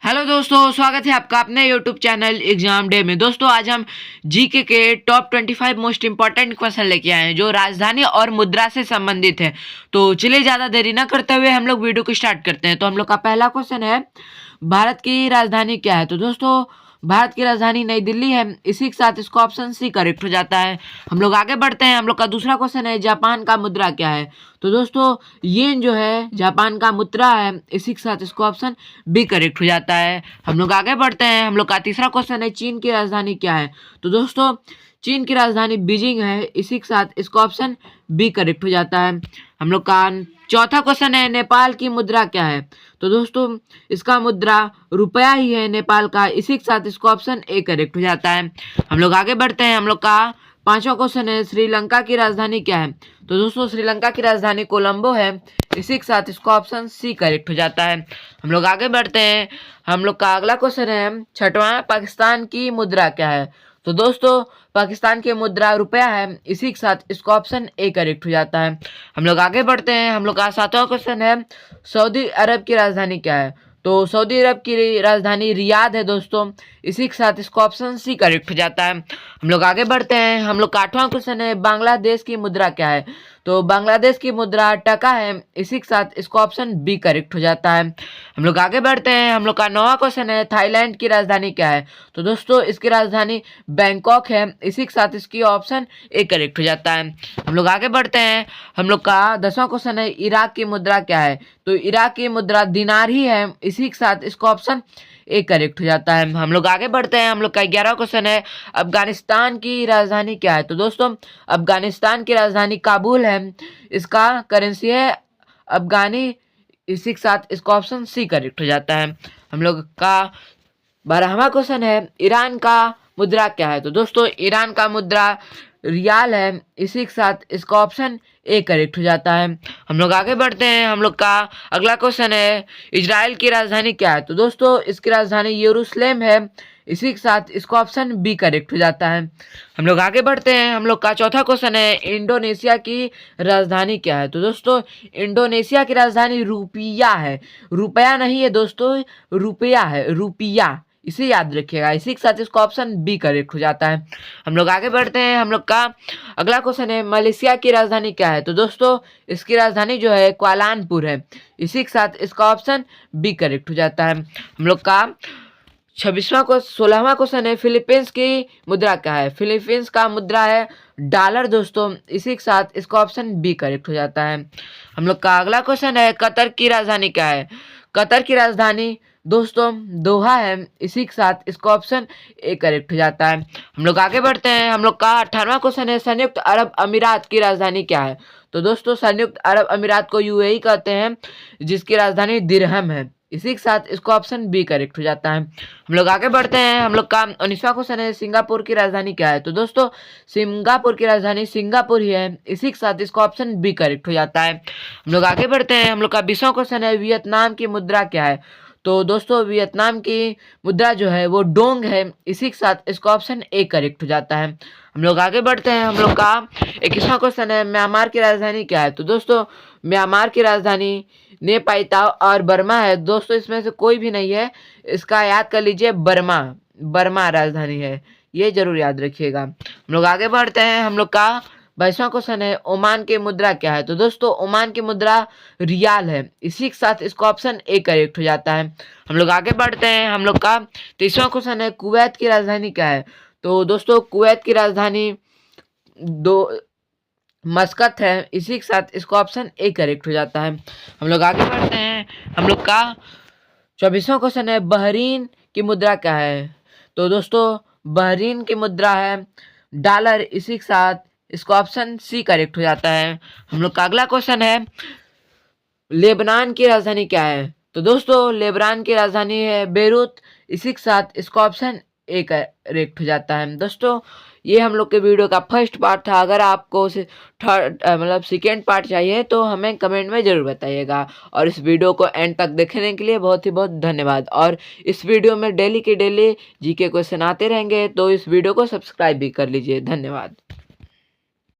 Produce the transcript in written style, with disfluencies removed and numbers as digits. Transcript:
Hello दोस्तों, स्वागत है आपका अपने यूट्यूब चैनल एग्जाम डे में। दोस्तों आज हम जीके के टॉप 25 मोस्ट इंपॉर्टेंट क्वेश्चन लेके आए हैं जो राजधानी और मुद्रा से संबंधित है। तो चलिए ज़्यादा देरी ना करते हुए हम लोग वीडियो को स्टार्ट करते हैं। तो हम लोग का पहला क्वेश्चन है, भारत की राजधानी क्या है? तो दोस्तों भारत की राजधानी नई दिल्ली है। इसी के साथ इसको ऑप्शन सी करेक्ट हो जाता है। हम लोग आगे बढ़ते हैं। हम लोग का दूसरा क्वेश्चन है, जापान का मुद्रा क्या है? तो दोस्तों येन जो है जापान का मुद्रा है। इसी के साथ इसको ऑप्शन बी करेक्ट हो जाता है। हम लोग आगे बढ़ते हैं। हम लोग का तीसरा क्वेश्चन है, चीन की राजधानी क्या है? तो दोस्तों चीन की राजधानी बीजिंग है। इसी के साथ इसको ऑप्शन बी करेक्ट हो जाता है। हम लोग का चौथा क्वेश्चन है, नेपाल की मुद्रा क्या है? तो दोस्तों इसका मुद्रा रुपया ही है नेपाल का। इसी के साथ इसको ऑप्शन ए करेक्ट हो जाता है। हम लोग आगे बढ़ते हैं। हम लोग का पांचवा क्वेश्चन है, श्रीलंका की राजधानी क्या है? तो दोस्तों श्रीलंका की राजधानी कोलंबो है। इसी के साथ इसको ऑप्शन सी करेक्ट हो जाता है। हम लोग आगे बढ़ते हैं। हम लोग का अगला क्वेश्चन है, छठवां, पाकिस्तान की मुद्रा क्या है? तो दोस्तों पाकिस्तान की मुद्रा रुपया है। इसी के साथ इसको ऑप्शन ए करेक्ट हो जाता है। हम लोग आगे बढ़ते हैं। हम लोग का सातवां क्वेश्चन है, सऊदी अरब की राजधानी क्या है? तो सऊदी अरब की राजधानी रियाद है दोस्तों। इसी के साथ इसको ऑप्शन सी करेक्ट हो जाता है। हम लोग आगे बढ़ते हैं। हम लोग का आठवां क्वेश्चन है, बांग्लादेश की मुद्रा क्या है? तो बांग्लादेश की मुद्रा टका है। इसी के साथ इसको ऑप्शन बी करेक्ट हो जाता है। हम लोग आगे बढ़ते हैं। हम लोग का नौवां क्वेश्चन है, थाईलैंड की राजधानी क्या है? तो दोस्तों इसकी राजधानी बैंकॉक है। इसी के साथ इसकी ऑप्शन ए करेक्ट हो जाता है। हम लोग आगे बढ़ते हैं। हम लोग का 10वां क्वेश्चन है, इराक की मुद्रा क्या है? तो इराक की मुद्रा दिनार ही है। इसी के साथ इसको ऑप्शन ए करेक्ट हो जाता है। हम लोग आगे बढ़ते हैं। हम लोग का 11वां क्वेश्चन है, अफगानिस्तान की राजधानी क्या है? तो दोस्तों अफगानिस्तान की राजधानी काबुल है। इसका करेंसी है अफगानी। इसी के साथ इसको ऑप्शन सी करेक्ट हो जाता है। हम लोग का 12वां क्वेश्चन है, ईरान का मुद्रा क्या है? तो दोस्तों ईरान का मुद्रा रियाल है। इसी के साथ इसका ऑप्शन ए करेक्ट हो जाता है। हम लोग आगे बढ़ते हैं। हम लोग का अगला क्वेश्चन है, इजराइल की राजधानी क्या है? तो दोस्तों इसकी राजधानी यरूशलेम है। इसी के साथ इसको ऑप्शन बी करेक्ट हो जाता है। हम लोग आगे बढ़ते हैं। हम लोग का चौथा क्वेश्चन है, इंडोनेशिया की राजधानी क्या है? तो दोस्तों इंडोनेशिया की राजधानी रुपिया है। रुपया नहीं है दोस्तों, रुपया है, रुपिया, इसे याद रखिएगा। इसी के साथ इसको ऑप्शन बी करेक्ट हो जाता है। हम लोग आगे बढ़ते हैं। हम लोग का अगला क्वेश्चन है, मलेशिया की राजधानी क्या है? तो दोस्तों इसकी राजधानी जो है क्वालालंपुर है। इसी के साथ इसका ऑप्शन बी करेक्ट हो जाता है। हम लोग का 16वां क्वेश्चन है, फिलीपींस की मुद्रा क्या है? फिलीपींस का मुद्रा है डॉलर दोस्तों। इसी के साथ इसका ऑप्शन बी करेक्ट हो जाता है। हम लोग का अगला क्वेश्चन है, कतर की राजधानी क्या है? कतर की राजधानी दोस्तों दोहा है। इसी के साथ इसका ऑप्शन ए करेक्ट हो जाता है। हम लोग आगे बढ़ते हैं। हम लोग का 18वां क्वेश्चन है, संयुक्त अरब अमीरात की राजधानी क्या है? तो दोस्तों संयुक्त अरब अमीरात को यूएई कहते हैं, जिसकी राजधानी दिरहम है। इसी के साथ इसको ऑप्शन बी करेक्ट हो जाता है। हम लोग आगे बढ़ते हैं। हम लोग का 19वां क्वेश्चन है, सिंगापुर की राजधानी क्या है? तो दोस्तों सिंगापुर की राजधानी सिंगापुर ही है। इसी के साथ इसको ऑप्शन बी करेक्ट हो जाता है। हम लोग आगे बढ़ते हैं। हम लोग का 20वां क्वेश्चन है, वियतनाम की मुद्रा क्या है? तो दोस्तों वियतनाम की मुद्रा जो है वो डोंग है। इसी के साथ इसका ऑप्शन ए करेक्ट हो जाता है। हम लोग आगे बढ़ते हैं। हम लोग का 21वां क्वेश्चन है, म्यांमार की राजधानी क्या है? तो दोस्तों म्यांमार की राजधानी नेपाइताव और बर्मा है दोस्तों। इसमें से कोई भी नहीं है, इसका याद कर लीजिए, बर्मा, बर्मा राजधानी है, ये जरूर याद रखिएगा। हम लोग आगे बढ़ते हैं। हम लोग का 22वां क्वेश्चन है, ओमान की मुद्रा क्या है? तो दोस्तों ओमान की मुद्रा रियाल है। इसी के साथ इसको ऑप्शन ए करेक्ट हो जाता है। हम लोग आगे बढ़ते हैं। हम लोग का 23वां क्वेश्चन है, कुवैत की राजधानी क्या है? तो दोस्तों कुवैत की राजधानी दो मस्कत है। इसी के साथ इसको ऑप्शन ए करेक्ट हो जाता है। हम लोग आगे बढ़ते हैं। हम लोग का 24वां क्वेश्चन है, बहरीन की मुद्रा क्या है? तो दोस्तों बहरीन की मुद्रा है डॉलर। इसी के साथ इसको ऑप्शन सी करेक्ट हो जाता है। हम लोग का अगला क्वेश्चन है, लेबनान की राजधानी क्या है? तो दोस्तों लेबनान की राजधानी है बेरूत। इसी के साथ इसको ऑप्शन ए करेक्ट हो जाता है। दोस्तों ये हम लोग के वीडियो का फर्स्ट पार्ट था। अगर आपको थर्ड मतलब सेकेंड पार्ट चाहिए तो हमें कमेंट में ज़रूर बताइएगा। और इस वीडियो को एंड तक देखने के लिए बहुत ही बहुत धन्यवाद। और इस वीडियो में डेली के डेली जीके क्वेश्चन आते रहेंगे, तो इस वीडियो को सब्सक्राइब भी कर लीजिए। धन्यवाद।